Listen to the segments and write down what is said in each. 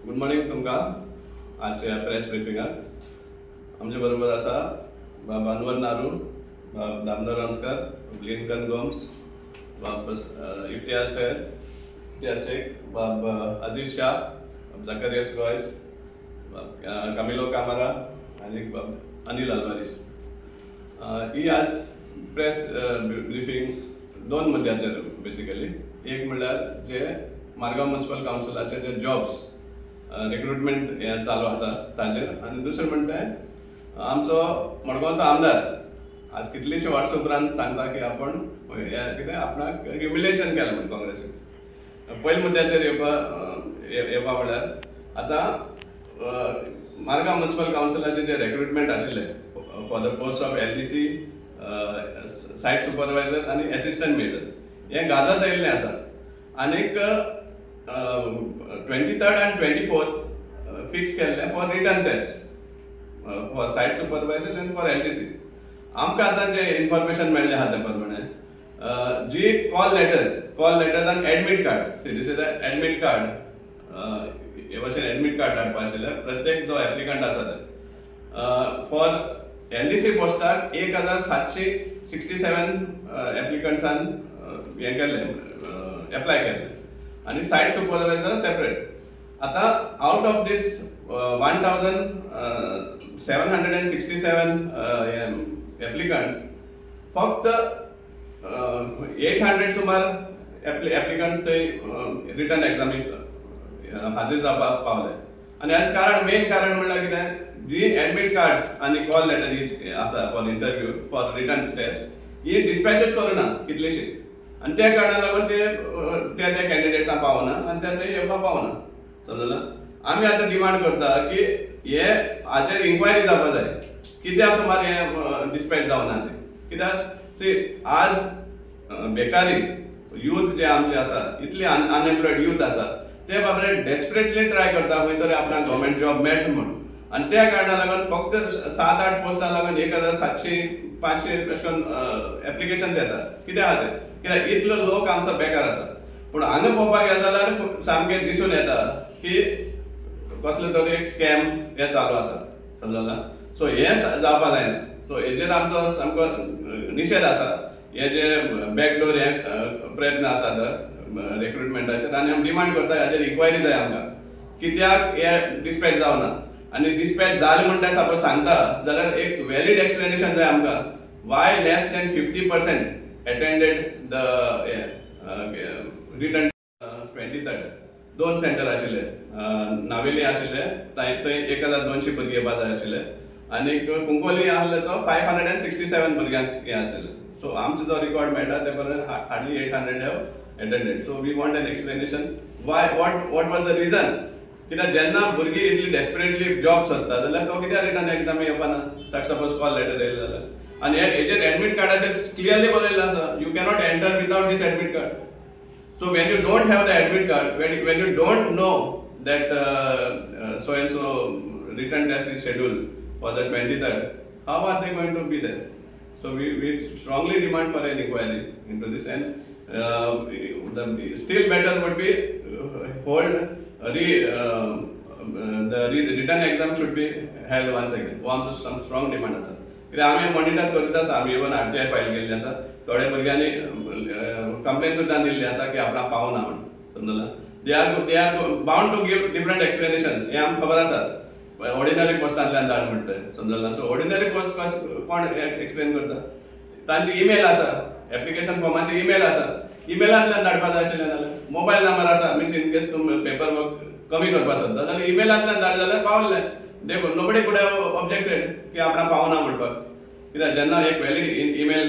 Good morning तुमकां आजच्या press ब्रिफिंगाक आमचे बरोबर आसा बाब अनवर नारू, बाब दामोदर रामस्कर, लिंकन गोम्स, बाब इफ्तियार शेख, बाब अजीज शाह, बाब जकरियास गॉयस, बाब कामिलो कामारा आणि बाब अनिल अल्वारिस. ही आज प्रेस ब्रिफिंग दोन मुद्द्याचेर बेसिकली. एक म्हणल्यार जे मारगांव म्युनिसिपल काउन्सिलाचे जे जॉब्स रिक्रुटमेंट चालू आसा ताजेर, आनी दुसरें म्हणटा आमचो मडगांवचो आमदार आज कितलीशी वर्सां उपरांत सांगता की आपण कितें आपणाक ह्युमिलेशन केलें म्हणून काँग्रेसीन. पयल्या मुद्द्याचेर येवपा म्हणल्यार आतां मारगांव म्युनिसिपल काउन्सिलाचे जे रिक्रुटमेंट आशिल्ले for the post of LDC, site supervisor आनी एसिस्टंट मेजर हे गाजत येयल्लें आसा. आनीक 23rd and 24th फिक्स केल्लें for written test for site supervisor आनी फॉर LDC. आमकां आतां जे इन्फॉर्मेशन मेळ्ळें आहा ते प्रमाणे जी कॉल लेटर्स आनी admit card, this is admit card, हे भाशेन एडमीट कार्ड धाडपा आशिल्लें प्रत्येक जो एप्लिकंट आसा ते. फॉर LDC पोस्टाक 1767 एप्लिकंट्सान हें केल्लें, एप्लाय केल्लें, आनी सायट सुपरवायझर सेपरेट. आतां आउट ऑफ दीस 1767 एप्लिकंट्स फक्त 800 सुमार एप्लिकंट्स थंय रिटर्न एग्जामीक हाजीर जावपाक पावले. आनी हेच कारण मेन कारण म्हणल्यार कितें, जी एडमीट कार्ड्स आनी कॉल लेटर आसा for interview for written test ही डिस्पॅचच करूना कितलीशी, आनी त्या कारणाक लागून ते कॅन्डिडेट्सांक पावना आनी ते येवपाक पावना. समजला. आमी आतां डिमांड करता की हे हाचेर इन्क्वायरी जावपा जाय, कित्याक सुमार हे डिस्पॅच जावना ते. कित्याक आज बेकारी यूथ जे आमचे आसा, इतली अनएम्प्लॉयड यूथ आसा, ते बाबरे डेस्परेटली ट्राय करता खंय तरी आपणाक गव्हर्मेंट जॉब मेळचो म्हणून. आनी त्या कारणाक लागून फक्त 7-8 पोस्टां लागून 1700-500 अशें करून एप्लिकेशन्स येतात. कित्याक आहा ते, कित्याक इतलो लोक आमचो बेकार आसा. पूण हांगा पळोवपाक गेले जाल्यार सामकें दिसून येता की कसलो तरी एक स्कॅम हे चालू आसा. समजला. सो हे जावपा जायना. सो हेजेर आमचो सामको निशेध आसा. हे जे बॅकडोर हे प्रयत्न आसात रिक्रुटमेंटाचेर, आनी आमी डिमांड करता हाजेर इन्क्वायरी जाय आमकां, कित्याक हे डिस्पॅच जावना. आनी डिस्पॅच जालें म्हणटा सपोज सांगता जाल्यार एक वॅलीड एक्सप्लेनेशन जाय आमकां, Y less than 50% attended the return. 23rd 2 centre आशिल्ले, नावेली आशिल्ले, थंय 1200 भुरगे येवपा जाय आशिल्ले, आनी कुंकोली आहले तो 567 भुरग्यांक हे आशिल्ले. सो आमचो जो रिकॉर्ड मेळटा ते परत hardly 800 have attended. So we want an explanation why what was the reason. कित्याक जेन्ना भुरगीं इतली डेस्परेटली जॉब सोदता जाल्यार तो कित्याक रिटर्न एग्जामी येवपाना, ताका सपोज कॉल लेटर येयलें जाल्यार. आनी हेजेर एडमीट कार्डाचेर क्लियरली बरयल्लें आसा, you cannot enter without this admit card. So when you don't have the admit card, when you don't know that so and so return test is scheduled for the 23rd, how are they going to be there? So we strongly demand for an inquiry into this, and the still better would be hold the return exam should be held once again. One some strong demand आसा. कित्याक आमी monitor करीत आसा, आमी even RTI file केल्ली आसा. थोड्या भुरग्यांनी कंप्लेन सुद्दां दिल्ली आसा की आपणाक पावना म्हणून. समजला. They are bound to give different explanations. हे आमकां खबर आसा. ऑर्डिनरी पोस्टांतल्यान धाड म्हणटा. समजला. सो ऑर्डिनरी पोस्ट कोण एक्सप्लेन करता, तांची ईमेल आसा, एप्लिकेशन फॉर्माची ईमेल आसा, ईमेलांतल्यान धाडपा जाय आशिल्लें जाल्यार. मोबायल नंबर आसा, मीन्स इन केस तूं पेपर वर्क कमी करपा सोदता जाल्यार ईमेलांतल्यान धाड जाल्यार पावल्लें. देखो नोबडी कुड हॅव ऑब्जेक्टेड की आपणाक पावना म्हणपाक. कित्याक जेन्ना एक वॅलीड ईमेल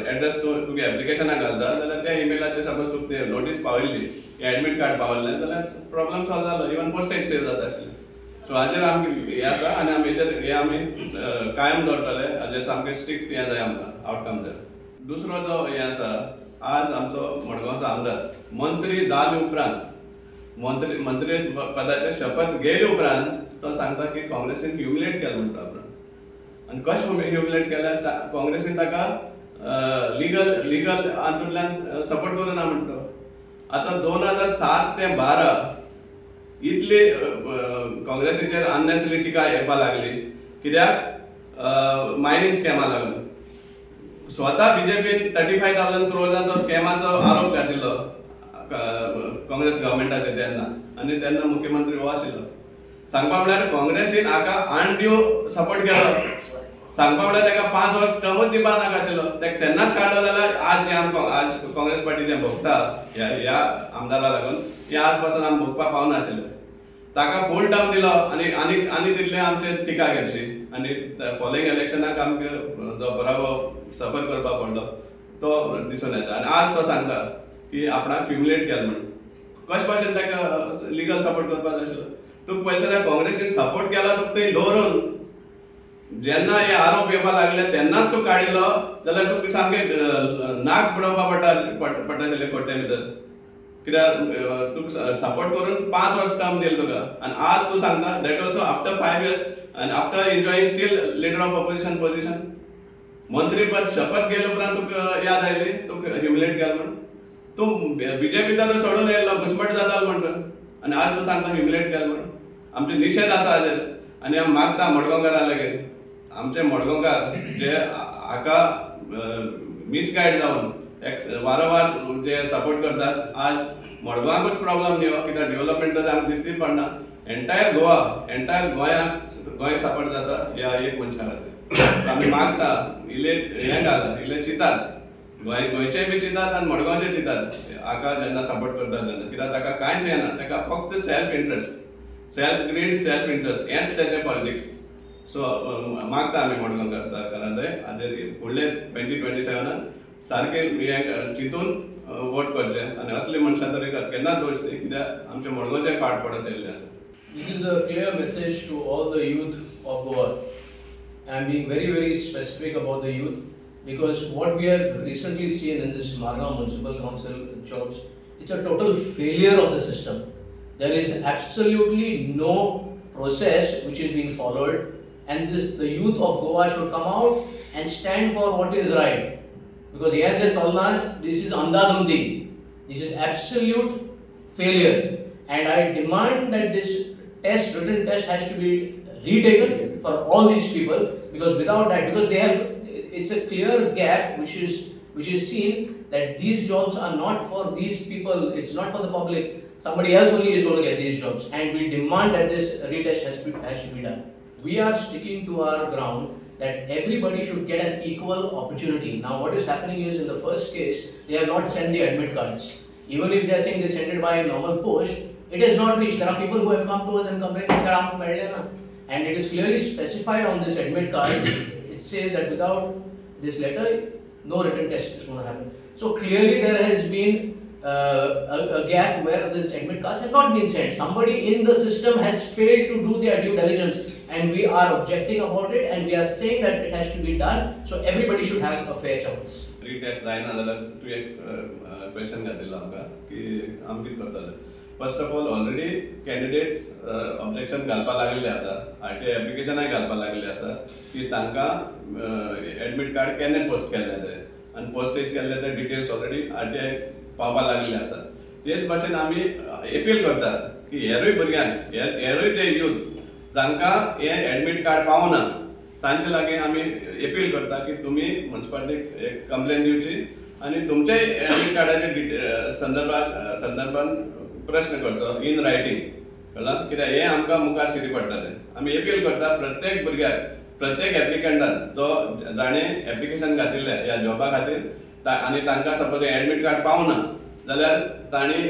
एड्रेस तूं तुगे एप्लिकेशनाक घालता जाल्यार त्या ईमेलाचेर सपोज तुका नोटीस पावयल्ली, एडमीट कार्ड पावल्लें जाल्यार प्रॉब्लम सॉल्व जालो. इवन पोस्टेज सेव जाता आशिल्लें. सो हाजेर आमकां हें आसा, आनी आमी हे आमी कायम दवरतले. हाजेर सामकें स्ट्रिक्ट हें जाय आमकां आउटकम जाय. दुसरो जो हें आसा, आज आमचो मडगांवचो आमदार मंत्री जाले उपरांत, मंत्री पदाचे शपथ घेयले उपरांत तो सांगता की काँग्रेसीन ह्युमिलेट केलें म्हणटा. आनी कशें ह्युमिलेट केलें, काँग्रेसीन ताका लीगल हातूंतल्यान सपोर्ट करूना म्हणटा. आतां 2007 ते 12 इतली काँग्रेसीचेर अननेसेसरी टिका येवपाक लागली कित्याक मायनिंग स्कॅमा लागून. स्वता बीजेपीन 35,000 crores स्कॅमाचो आरोप घातिल्लो काँग्रेस गव्हर्मेंटाचेर तेन्ना, आनी तेन्ना मुख्यमंत्री हो आशिल्लो. सांगपा म्हळ्यार काँग्रेसीन हाका अनड्यू सपोर्ट केलो. सांगपा म्हळ्यार ताका 5 वर्स टर्मूच दिवपाक नाका आशिल्लो. ताका तेन्नाच काडलो जाल्यार आज जे आज काँग्रेस पार्टी जे भोगता ह्या आमदारा लागून हे आज पासून आमी भोगपाक पावना आशिल्ले. ताका फूल टर्म दिलो आनी आनी आनी तितले आमचेर टिका घेतली आनी फॉलोइंग इलेक्शनाक आमकां जो बरोबर सफर करपाक पडलो तो दिसून येता. आनी आज तो सांगता की आपणाक क्युमुलेट केलो म्हणून. कशे भाशेन ताका लिगल सपोर्ट करपाक जाय आशिल्लो. तुका पयस जाल्यार काँग्रेसीन सपोर्ट केला तुका थंय दवरून जेन्ना हे आरोप येवपाक लागले तेन्नाच तूं काडिल्लो जाल्यार तुका सामकें नाक बुडोवपाक पडटा आशिल्लें कोर्टे भितर. कित्याक तुका सपोर्ट करून 5 वर्स टर्म दिलो तुका आनी आज तूं सांगता दॅट ऑल्सो आफ्टर 5 years आनी after enjoying steel leader of opposition position. मंत्री पद शपथ घेतले उपरांत तुका याद आयली तुका ह्युमिलेट केलो म्हणून. तूं बीजेपी तर सोडून येयलो घुसमट जातालो म्हणटा आनी आज तूं सांगता ह्युमिलेट केलो म्हणून. आमचे निशेध आसा हाजेर आनी हांव मागता मडगांवकारां लागीं आमचे मडगांवकार जे हाका मिसगायड जावन वारंवार जे सपोर्ट करतात आज मडगांवकूच प्रॉब्लेम न्ही हो कित्याक डेव्हलपमेंट आमकां दिसती पडना. एंटायर गोंयांक गोंय सपोर्ट जाता ह्या एक मनशा खातीर. आमी मागता इल्ले हें घाला इल्ले चिंतात गोंयचे बी चिंतात आनी मडगांवचे चिंतात हाका जेन्ना सपोर्ट करतात तेन्ना. कित्याक ताका कांयच येना ताका फक्त self interest self greed self interest हेंच तेजें पॉलिटिक्स. सो मागता आमी मडगांवकारां थंय हाजेर फुडले 2027 सारके हें चिंतून वोट करचें आनी असले मनशां तरी केन्नाच दोश न्ही कित्याक आमच्या मडगांवचें पाट पडत येयल्लें आसा. This is a clear message to all the youth of Goa. I am being very, very specific about the youth because what we have recently seen in this Margao Municipal Council jobs, it's a total failure of the system. There is absolutely no process which is being followed, and the youth of Goa should come out and stand for what is right. Because this is andhadundi. This is absolute failure, and I demand that this written test has to be retaken for all these people, because without that, because it's a clear gap which is seen that these jobs are not for these people, it's not for the public. Somebody else only is going to get these jobs, and we demand that this retest has to be done. We are sticking to our ground that everybody should get an equal opportunity. Now what is happening is, in the first case, they have not sent the admit cards. Even if they are saying they sent it by normal post, it has not reached. There are people who have come to us and complained, and it is clearly specified on this admit card. It says that without this letter, no written test is going to happen. So clearly there has been a gap where this admit cards have not been sent. Somebody in the system has failed to do their due diligence, and we are objecting about it, and we are saying that it has to be done, so everybody should have a fair chance. Retest जायना जाल्यार तूं एक question घातिल्लो आमकां की आमी कितें करतले. First of all already candidates objection घालपाक लागलेले आसा, RTI एप्लिकेशनाय घालपाक लागलेले आसा की तांकां एडमिट कार्ड केन्ना पोस्ट केल्ले ते आनी पोस्टेज केल्ले ते डिटेल्स ऑलरेडी RTI पावपाक लागलेले आसा. तेच भाशेन आमी अपील करतात की हेरूय भुरग्यांक हेरूय जे यूथ जांकां हे एडमिट कार्ड पावना तांचे लागीं आमी अपील करता की तुमी म्युनिसिपालिटीक एक कंप्लेन दिवची आनी तुमचे एडमिट कार्डाच्या संदर्भान प्रश्न करचो इन रायटींग. कळ्ळां? कित्याक हें आमकां मुखार शिरी पडटलें. आमी अपील करता प्रत्येक भुरग्याक प्रत्येक एप्लिकंटान जो जाणें एप्लिकेशन घातिल्लें ह्या जॉबा खातीर आनी तांकां सपोज एडमिट कार्ड पावना जाल्यार तांणी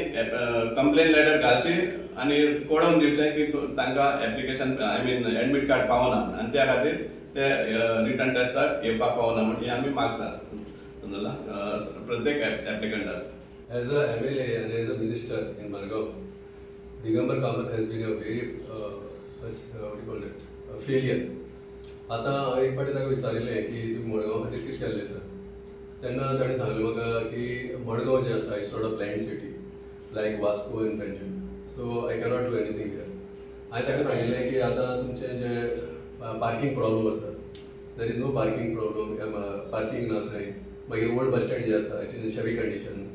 कंप्लेन लेटर घालची आनी कळोवन दिवचें की तांकां एप्लिकेशन एडमिट कार्ड पावना आनी त्या खातीर ते रिटर्न टेस्टाक येवपाक पावना म्हणून आमी मागता. समजलां? प्रत्येक एप्लिकंटाक. As a MLA and as a minister in Margao, Digambar Kamath has been a very failure. आता एक फावटी ताका विचारिल्लें की तुमी मडगांव खातीर कितें केल्लें सर. तेन्ना ताणें सांगलें म्हाका की मडगांव जें आसा it's not a planned city like Vasco end Panjim, so I cannot do anything here. हांवें ताका सांगिल्लें की आतां तुमचें जें पार्किंग प्रॉब्लम आसा, there is no parking problem, parking ना थंय. मागीर ओल्ड बस स्टँड जें आसा it is in shabby condition,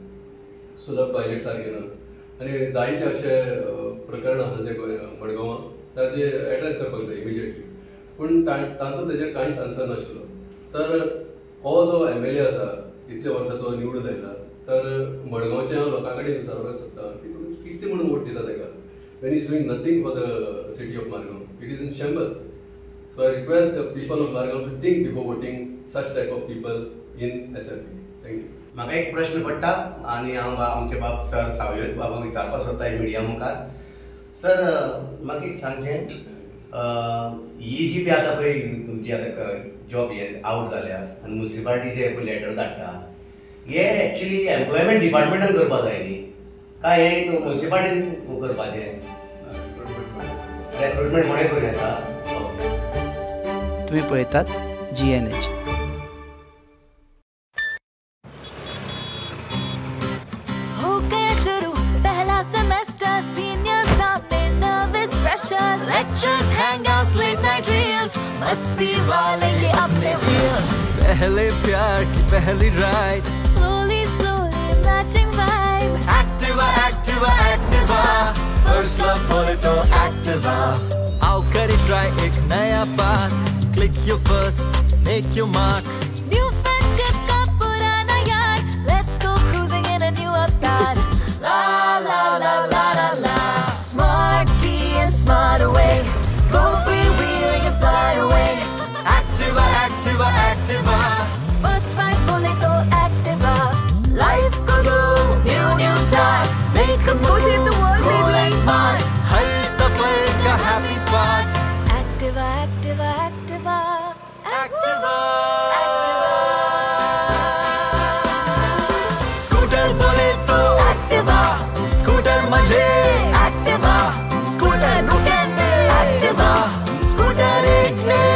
Sulabh toilet सारके ना आनी जायते अशे प्रकरण आसा जे मडगांवां ताचे एड्रेस करपाक जाय इमिजिएटली, पूण तांचो तेजेर कांयच आन्सर नाशिल्लो. तर हो जो MLA आसा इतल्या वर्सां तो निवडून आयला, तर मडगांवच्या लोकां कडेन विचारपाक सोदता की तुमी कितें म्हणून वोट दिता ताका when he is doing nothing for the city of Margao. It is in shambles. So I request the people of Margao to think before voting such type of people in SLP. Thank you. म्हाका एक प्रश्न पडटा आनी हांव आमचे बाब sir सावयत बाबाक विचारपाक सोदता मिडिया मुखार. सर म्हाका एक सांगचें, ही जी पळय आतां पळय तुमची आतां जॉब हे आवट जाल्या आनी म्युन्सिपालिटीचे पळय लेटर धाडटा, हे एक्चुअली एम्प्लॉयमेंट डिपार्टमेंटान करपा जाय न्ही काय हे म्युन्सिपालिटीन करपाचें? रिक्रुटमेंट कोणें करून येता? तुम्ही पळयतात GNH. हो गया शुरू पहला सेमेस्टर, सीनियर सामने nervous pressure, lectures hangouts late night reels, मस्ती वाले ये अपने व्हील्स, पहले प्यार की पहली ride, slowly slowly matching vibe, Activa Activa Activa, first love बोले तो Activa, आओ करें try एक नया path, click your first, make your mark, new friendship का पुराना यार, let's go cruising in a new avatar, la la la la la la, smart key and smart away, go freewheeling and fly away, Activa Activa Activa, first fight बोले तो Activa, life को दो new start, make a move in the world, cool baby, and smart, हर सफर का happy part, Activa Activa Activa Activa scooter बोले तो Activa scooter मजे Activa scooter रुके थे Activa स्कूटर एक ले